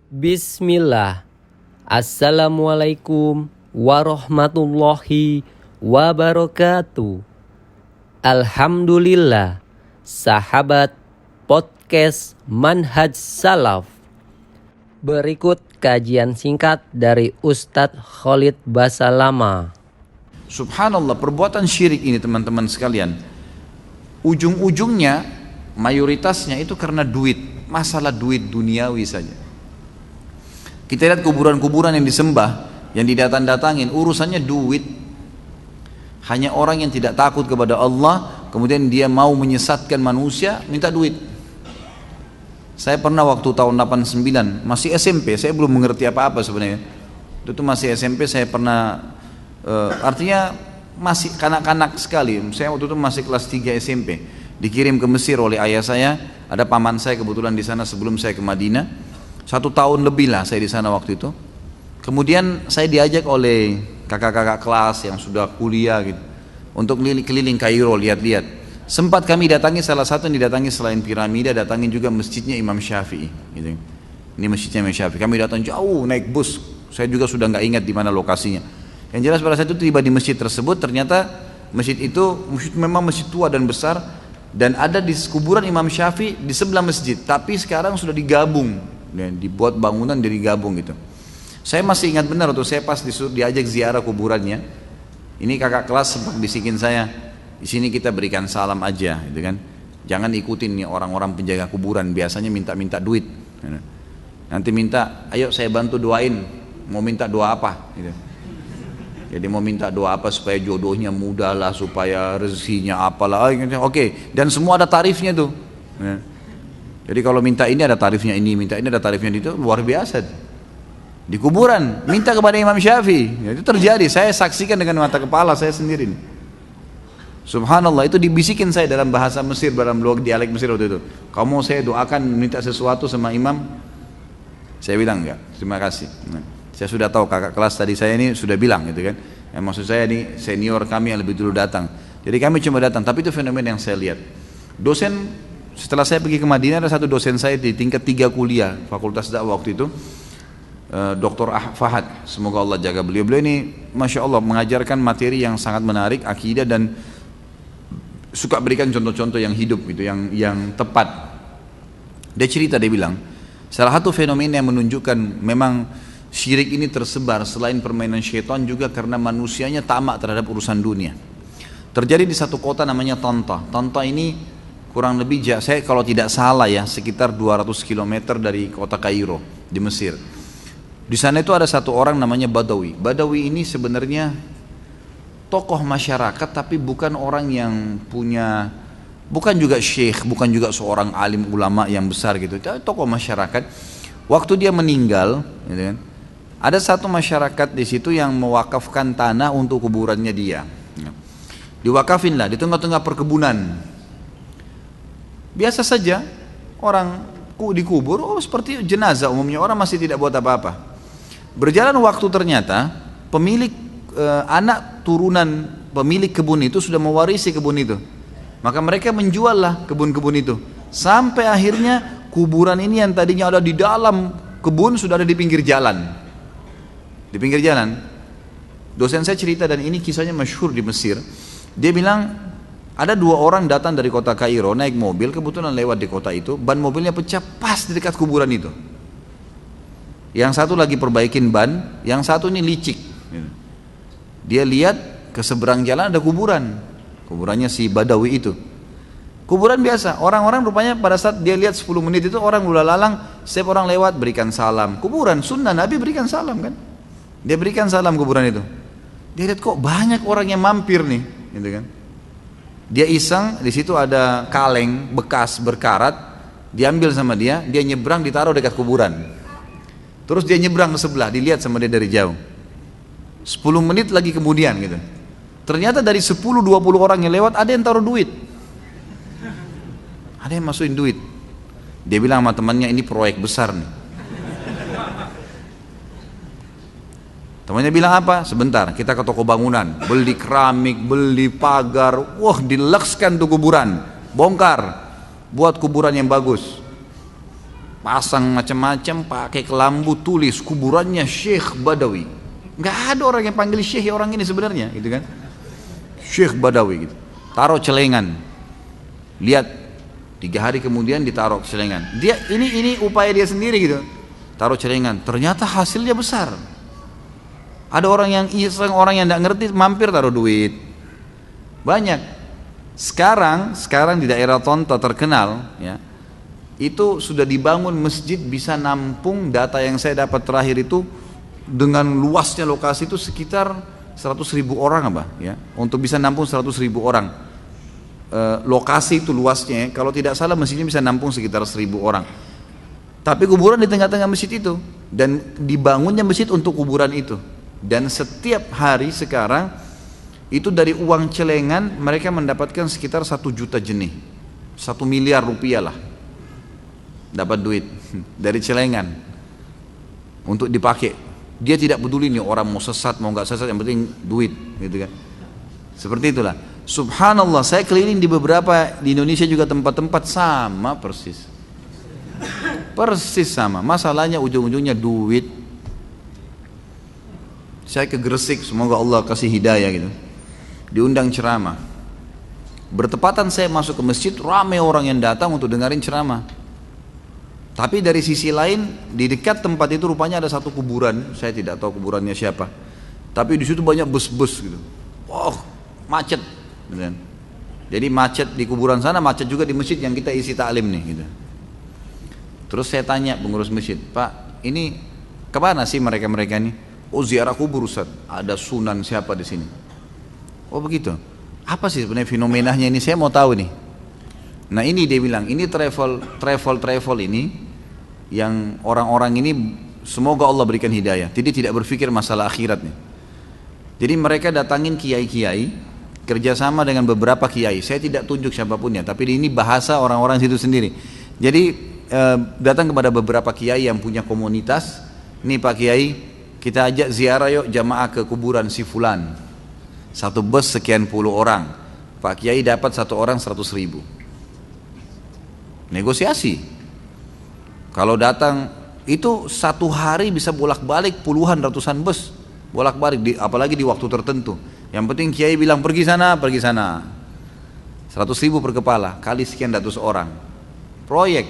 Bismillah. Assalamualaikum warahmatullahi wabarakatuh. Alhamdulillah, sahabat podcast Manhaj Salaf. Berikut kajian singkat dari Ustadz Khalid Basalamah. Subhanallah, perbuatan syirik ini teman-teman sekalian, ujung-ujungnya mayoritasnya itu karena duit, masalah duit duniawi saja. Kita lihat kuburan-kuburan yang disembah, yang didatang-datangin, urusannya duit. Hanya orang yang tidak takut kepada Allah, kemudian dia mau menyesatkan manusia, minta duit. Saya pernah waktu tahun 89, masih SMP, saya belum mengerti apa-apa sebenarnya. Itu masih SMP, saya pernah, artinya masih kanak-kanak sekali. Saya waktu itu masih kelas 3 SMP. Dikirim ke Mesir oleh ayah saya, ada paman saya kebetulan di sana sebelum saya ke Madinah. 1 tahun lebih lah saya di sana waktu itu. Kemudian saya diajak oleh kakak-kakak kelas yang sudah kuliah gitu untuk keliling Kairo lihat-lihat. Sempat kami datangi salah satu yang didatangi selain piramida, datangin juga masjidnya Imam Syafi'i. Gitu. Ini masjidnya Imam Syafi'i. Kami datang jauh naik bus. Saya juga sudah nggak ingat di mana lokasinya. Yang jelas pada saat itu tiba di masjid tersebut, ternyata masjid itu memang masjid tua dan besar dan ada di kuburan Imam Syafi'i di sebelah masjid. Tapi sekarang sudah digabung. Dibuat bangunan dari gabung gitu. Saya masih ingat benar waktu saya pas diajak ziarah kuburannya. Ini kakak kelas sempat bisikin saya, di sini kita berikan salam aja, gitu kan. Jangan ikutin nih orang-orang penjaga kuburan, biasanya minta-minta duit. Nanti minta, ayo saya bantu doain, mau minta doa apa? Gitu. Jadi mau minta doa apa supaya jodohnya mudah lah, supaya rezekinya apalah. Oke, dan semua ada tarifnya tuh. Jadi kalau minta ini ada tarifnya ini, minta ini ada tarifnya itu, luar biasa. Di kuburan, minta kepada Imam Syafi'i. Itu terjadi, saya saksikan dengan mata kepala saya sendiri. Subhanallah, itu dibisikin saya dalam bahasa Mesir, dalam dialek Mesir waktu itu. Kamu saya doakan minta sesuatu sama Imam? Saya bilang enggak, terima kasih. Saya sudah tahu kakak kelas tadi saya ini sudah bilang gitu kan. Maksud saya ini senior kami yang lebih dulu datang. Jadi kami cuma datang, tapi itu fenomena yang saya lihat. Setelah saya pergi ke Madinah, ada satu dosen saya di tingkat 3 kuliah Fakultas Dakwah waktu itu, Dr. Fahad, semoga Allah jaga beliau. Beliau ini Masya Allah mengajarkan materi yang sangat menarik, akidah, dan suka berikan contoh-contoh yang hidup gitu, yang tepat. Dia cerita, dia bilang salah satu fenomena yang menunjukkan memang syirik ini tersebar selain permainan syaitan juga karena manusianya tamak terhadap urusan dunia. Terjadi di satu kota namanya Tanta. Tanta ini kurang lebih, saya kalau tidak salah ya, sekitar 200 km dari kota Kairo di Mesir. Di sana itu ada satu orang namanya Badawi. Badawi ini sebenarnya tokoh masyarakat, tapi bukan orang yang punya, bukan juga syekh, bukan juga seorang alim ulama yang besar gitu. Tokoh masyarakat. Waktu dia meninggal, gitu kan, ada satu masyarakat di situ yang mewakafkan tanah untuk kuburannya dia. Diwakafin lah di tengah-tengah perkebunan. Biasa saja orang dikubur, seperti jenazah umumnya, orang masih tidak buat apa-apa. Berjalan waktu ternyata pemilik anak turunan pemilik kebun itu sudah mewarisi kebun itu. Maka mereka menjuallah kebun-kebun itu. Sampai akhirnya kuburan ini yang tadinya ada di dalam kebun sudah ada di pinggir jalan. Di pinggir jalan. Dosen saya cerita, dan ini kisahnya masyhur di Mesir. Dia bilang ada 2 orang datang dari kota Kairo naik mobil, kebetulan lewat di kota itu, ban mobilnya pecah pas di dekat kuburan itu. Yang satu lagi perbaikin ban, yang satu ini licik. Dia lihat ke seberang jalan ada kuburan, kuburannya si Badawi itu. Kuburan biasa, orang-orang rupanya pada saat dia lihat 10 menit itu orang ulah lalang, setiap orang lewat berikan salam. Kuburan, sunnah Nabi berikan salam kan. Dia berikan salam kuburan itu. Dia lihat kok banyak orang yang mampir nih, gitu kan. Dia iseng, di situ ada kaleng bekas berkarat, diambil sama dia nyebrang ditaruh dekat kuburan. Terus dia nyebrang ke sebelah, dilihat sama dia dari jauh. 10 menit lagi kemudian gitu. Ternyata dari 10-20 orang yang lewat ada yang taruh duit. Ada yang masukin duit. Dia bilang sama temannya, ini proyek besar nih. Temannya bilang apa? Sebentar, kita ke toko bangunan, beli keramik, beli pagar, wah dilekskan tuh kuburan, bongkar, buat kuburan yang bagus. pasang macam-macam, pakai kelambu, tulis kuburannya Syekh Badawi. Nggak ada orang yang panggil Syekh orang ini sebenarnya, gitu kan? Syekh Badawi gitu. Taruh celengan. Lihat 3 hari kemudian ditaruh celengan. Dia ini upaya dia sendiri gitu. Taruh celengan. Ternyata hasilnya besar. Ada orang yang iseng, orang yang nggak ngerti mampir taruh duit. Banyak. Sekarang di daerah Tonto terkenal, ya, itu sudah dibangun masjid bisa nampung, data yang saya dapat terakhir itu dengan luasnya lokasi itu sekitar 100.000 orang apa, ya, untuk bisa nampung 100.000 orang. Lokasi itu luasnya, kalau tidak salah masjidnya bisa nampung sekitar 1.000 orang. Tapi kuburan di tengah-tengah masjid itu, dan dibangunnya masjid untuk kuburan itu. Dan setiap hari sekarang itu dari uang celengan mereka mendapatkan sekitar 1 juta jenih, 1 miliar rupiah lah dapat duit dari celengan untuk dipakai. Dia tidak peduli nih orang mau sesat mau nggak sesat, yang penting duit, gitu kan. Seperti itulah. Subhanallah, saya keliling di beberapa di Indonesia juga tempat-tempat sama persis sama. Masalahnya ujung-ujungnya duit. Saya ke Gresik, semoga Allah kasih hidayah gitu. Diundang ceramah. Bertepatan saya masuk ke masjid, ramai orang yang datang untuk dengerin ceramah. Tapi dari sisi lain, di dekat tempat itu rupanya ada satu kuburan. Saya tidak tahu kuburannya siapa. Tapi di situ banyak bus-bus gitu. Wow, macet. Jadi macet di kuburan sana, macet juga di masjid yang kita isi taklim nih gitu. Terus saya tanya pengurus masjid, Pak, ini kemana sih mereka-mereka ini? Oh, ziarah kubur Ustaz. Ada sunan siapa di sini? Oh begitu. Apa sih sebenarnya fenomenanya ini? Saya mau tahu nih. Nah ini dia bilang, ini travel ini yang orang-orang ini semoga Allah berikan hidayah. Jadi tidak berpikir masalah akhirat nih. Jadi mereka datangin kiai-kiai, kerjasama dengan beberapa kiai. Saya tidak tunjuk siapapunnya, tapi ini bahasa orang-orang situ sendiri. Jadi datang kepada beberapa kiai yang punya komunitas. Nih Pak Kiai, kita ajak ziarah yuk jamaah ke kuburan si fulan. Satu bus sekian puluh orang. Pak Kiai dapat satu orang 100.000. Negosiasi. Kalau datang itu satu hari bisa bolak-balik puluhan ratusan bus. Bolak-balik, apalagi di waktu tertentu. Yang penting Kiai bilang pergi sana. 100.000 per kepala, kali sekian ratus orang. Proyek.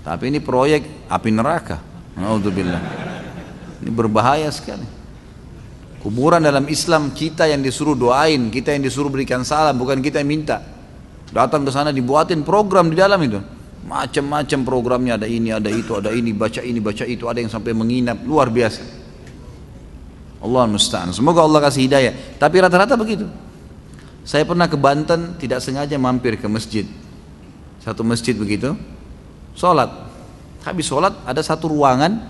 Tapi ini proyek api neraka. Alhamdulillah. Ini berbahaya sekali. Kuburan dalam Islam kita yang disuruh doain, kita yang disuruh berikan salam, bukan kita yang minta. Datang ke sana dibuatin program di dalam itu. Macam-macam programnya, ada ini, ada itu, ada ini, baca itu, ada yang sampai menginap, luar biasa. Allah musta'an. Semoga Allah kasih hidayah. Tapi rata-rata begitu. Saya pernah ke Banten, tidak sengaja mampir ke masjid. Satu masjid begitu, sholat. Habis sholat ada satu ruangan,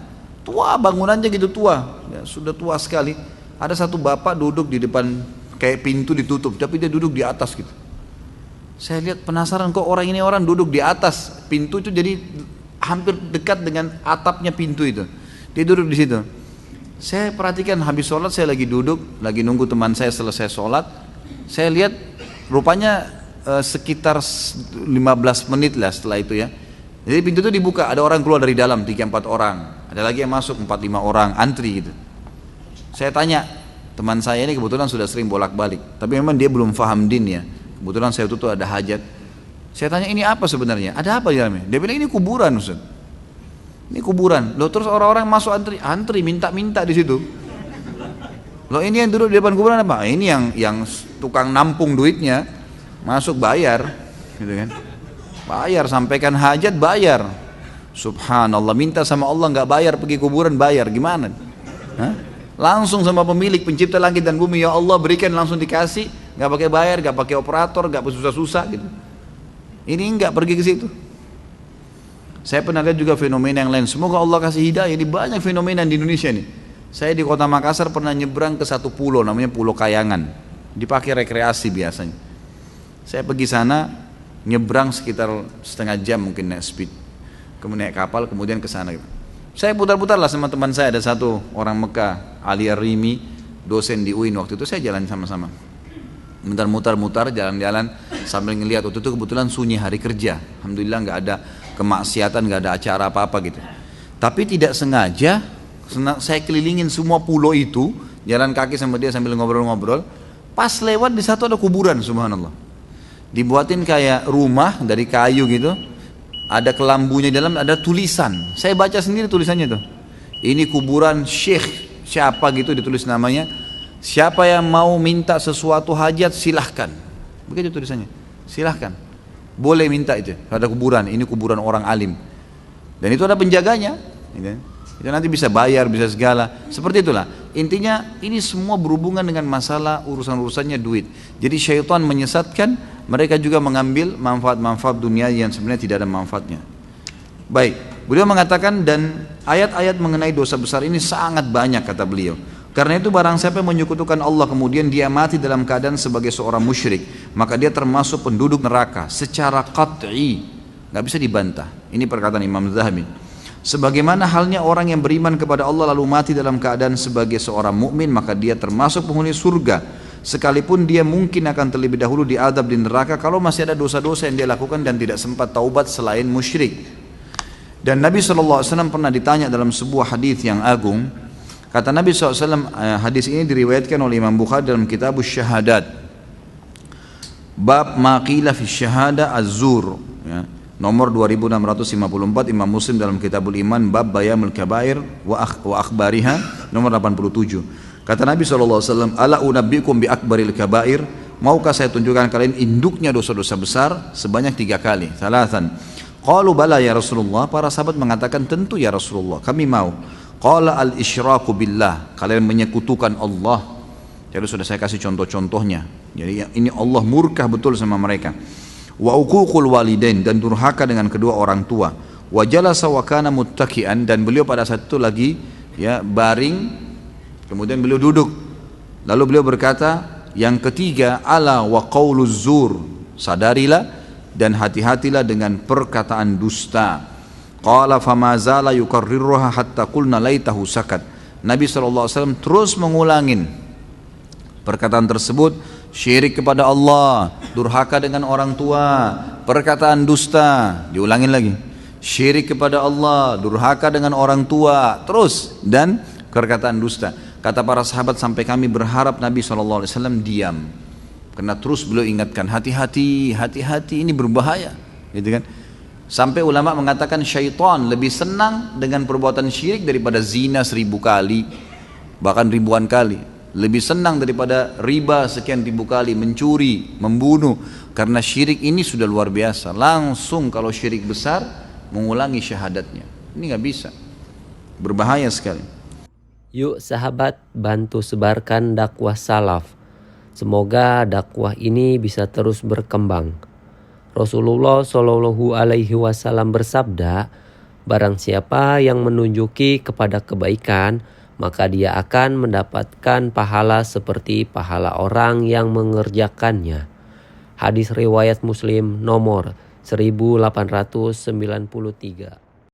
tua bangunannya gitu tua, ya, sudah tua sekali. Ada satu bapak duduk di depan, kayak pintu ditutup, tapi dia duduk di atas gitu. Saya lihat penasaran, kok orang ini orang duduk di atas pintu itu, jadi hampir dekat dengan atapnya pintu itu. Dia duduk di situ. Saya perhatikan habis sholat, saya lagi duduk, lagi nunggu teman saya selesai sholat. Saya lihat rupanya sekitar 15 menit lah setelah itu ya. Jadi pintu itu dibuka, ada orang keluar dari dalam 3-4 orang, ada lagi yang masuk 4-5 orang, antri gitu. Saya tanya, teman saya ini kebetulan sudah sering bolak-balik, tapi memang dia belum paham din ya. Kebetulan saya tuh ada hajat. Saya tanya, ini apa sebenarnya? Ada apa di dalamnya? Dia bilang ini kuburan Ustaz. Ini kuburan. Loh, terus orang-orang masuk antri minta-minta di situ. Loh, ini yang duduk di depan kuburan apa? Ini yang tukang nampung duitnya masuk bayar, gitu kan? Bayar, sampaikan hajat bayar. Subhanallah, minta sama Allah nggak bayar, pergi kuburan bayar, gimana? Hah? Langsung sama pemilik pencipta langit dan bumi, ya Allah berikan, langsung dikasih, nggak pakai bayar, nggak pakai operator, nggak susah-susah gitu. Ini nggak pergi ke situ. Saya pernah lihat juga fenomena yang lain. Semoga Allah kasih hidayah. Ini banyak fenomena di Indonesia nih. Saya di kota Makassar pernah nyebrang ke satu pulau, namanya Pulau Kayangan. Dipakai rekreasi biasanya. Saya pergi sana, nyebrang sekitar setengah jam mungkin naik speed, kemudian naik kapal, kemudian ke sana. Saya putar-putar lah sama teman saya, ada satu orang Mekah, Ali Ar-Rimi, dosen di UIN waktu itu, saya jalan sama-sama. Mutar-mutar jalan-jalan sambil ngelihat. Waktu itu kebetulan sunyi hari kerja, alhamdulillah nggak ada kemaksiatan, nggak ada acara apa-apa gitu. Tapi tidak sengaja saya kelilingin semua pulau itu, jalan kaki sama dia sambil ngobrol-ngobrol. Pas lewat di satu ada kuburan, subhanallah. Dibuatin kayak rumah dari kayu gitu, ada kelambunya di dalam, ada tulisan. Saya baca sendiri tulisannya tuh. Ini kuburan Syekh siapa gitu, ditulis namanya. Siapa yang mau minta sesuatu hajat silahkan. Begitu tulisannya. Silahkan. Boleh minta itu. Ada kuburan. Ini kuburan orang alim. Dan itu ada penjaganya. Itu nanti bisa bayar, bisa segala. Seperti itulah. Intinya ini semua berhubungan dengan masalah urusan-urusannya duit. Jadi syaitan menyesatkan, mereka juga mengambil manfaat-manfaat dunia yang sebenarnya tidak ada manfaatnya. Baik, beliau mengatakan dan ayat-ayat mengenai dosa besar ini sangat banyak kata beliau. Karena itu barang siapa yang menyekutukan Allah kemudian dia mati dalam keadaan sebagai seorang musyrik, maka dia termasuk penduduk neraka secara qat'i, nggak bisa dibantah. Ini perkataan Imam Zahabi. Sebagaimana halnya orang yang beriman kepada Allah lalu mati dalam keadaan sebagai seorang mukmin, maka dia termasuk penghuni surga. Sekalipun dia mungkin akan terlebih dahulu diadab di neraka kalau masih ada dosa-dosa yang dia lakukan dan tidak sempat taubat selain musyrik. Dan Nabi SAW pernah ditanya dalam sebuah hadis yang agung. Kata Nabi SAW, hadis ini diriwayatkan oleh Imam Bukhari dalam kitab Syahadat. Bab maqila fi syahada az-zur, ya. Nomor 2654, Imam Muslim dalam Kitabul Iman bab bayamul kabair wa akhbariha nomor 87. Kata Nabi SAW, ala unabbikum bi akbaril kabair, maukah saya tunjukkan kalian induknya dosa-dosa besar sebanyak 3 kali. Salatan. Qalu bala ya Rasulullah, para sahabat mengatakan tentu ya Rasulullah, kami mau. Qala al isyraku billah, kalian menyekutukan Allah. Jadi sudah saya kasih contoh-contohnya. Jadi ini Allah murka betul sama mereka. Wa uququl walidain, dan durhaka dengan kedua orang tua. Wa jalasa wa kana muttaki'an, dan beliau pada saat itu lagi ya baring, kemudian beliau duduk. Lalu beliau berkata, yang ketiga, ala wa qauluz zur, sadarilah dan hati-hatilah dengan perkataan dusta. Qala fama zala yukarriruha hatta qulna laitahu sakat. Nabi SAW terus mengulangin perkataan tersebut. Syirik kepada Allah, durhaka dengan orang tua, perkataan dusta, diulangin lagi. Syirik kepada Allah, durhaka dengan orang tua, terus, dan perkataan dusta. Kata para sahabat sampai kami berharap Nabi SAW diam. Karena terus beliau ingatkan, hati-hati, hati-hati, ini berbahaya, gitu kan. Sampai ulama mengatakan syaitan lebih senang dengan perbuatan syirik daripada zina 1000 kali, bahkan ribuan kali. Lebih senang daripada riba sekian ribu kali, mencuri, membunuh. Karena syirik ini sudah luar biasa. Langsung kalau syirik besar mengulangi syahadatnya. Ini nggak bisa. Berbahaya sekali. Yuk sahabat, bantu sebarkan dakwah salaf. Semoga dakwah ini bisa terus berkembang. Rasulullah Shallallahu Alaihi Wasallam bersabda, barang siapa yang menunjuki kepada kebaikan, maka dia akan mendapatkan pahala seperti pahala orang yang mengerjakannya. Hadis riwayat Muslim nomor 1893.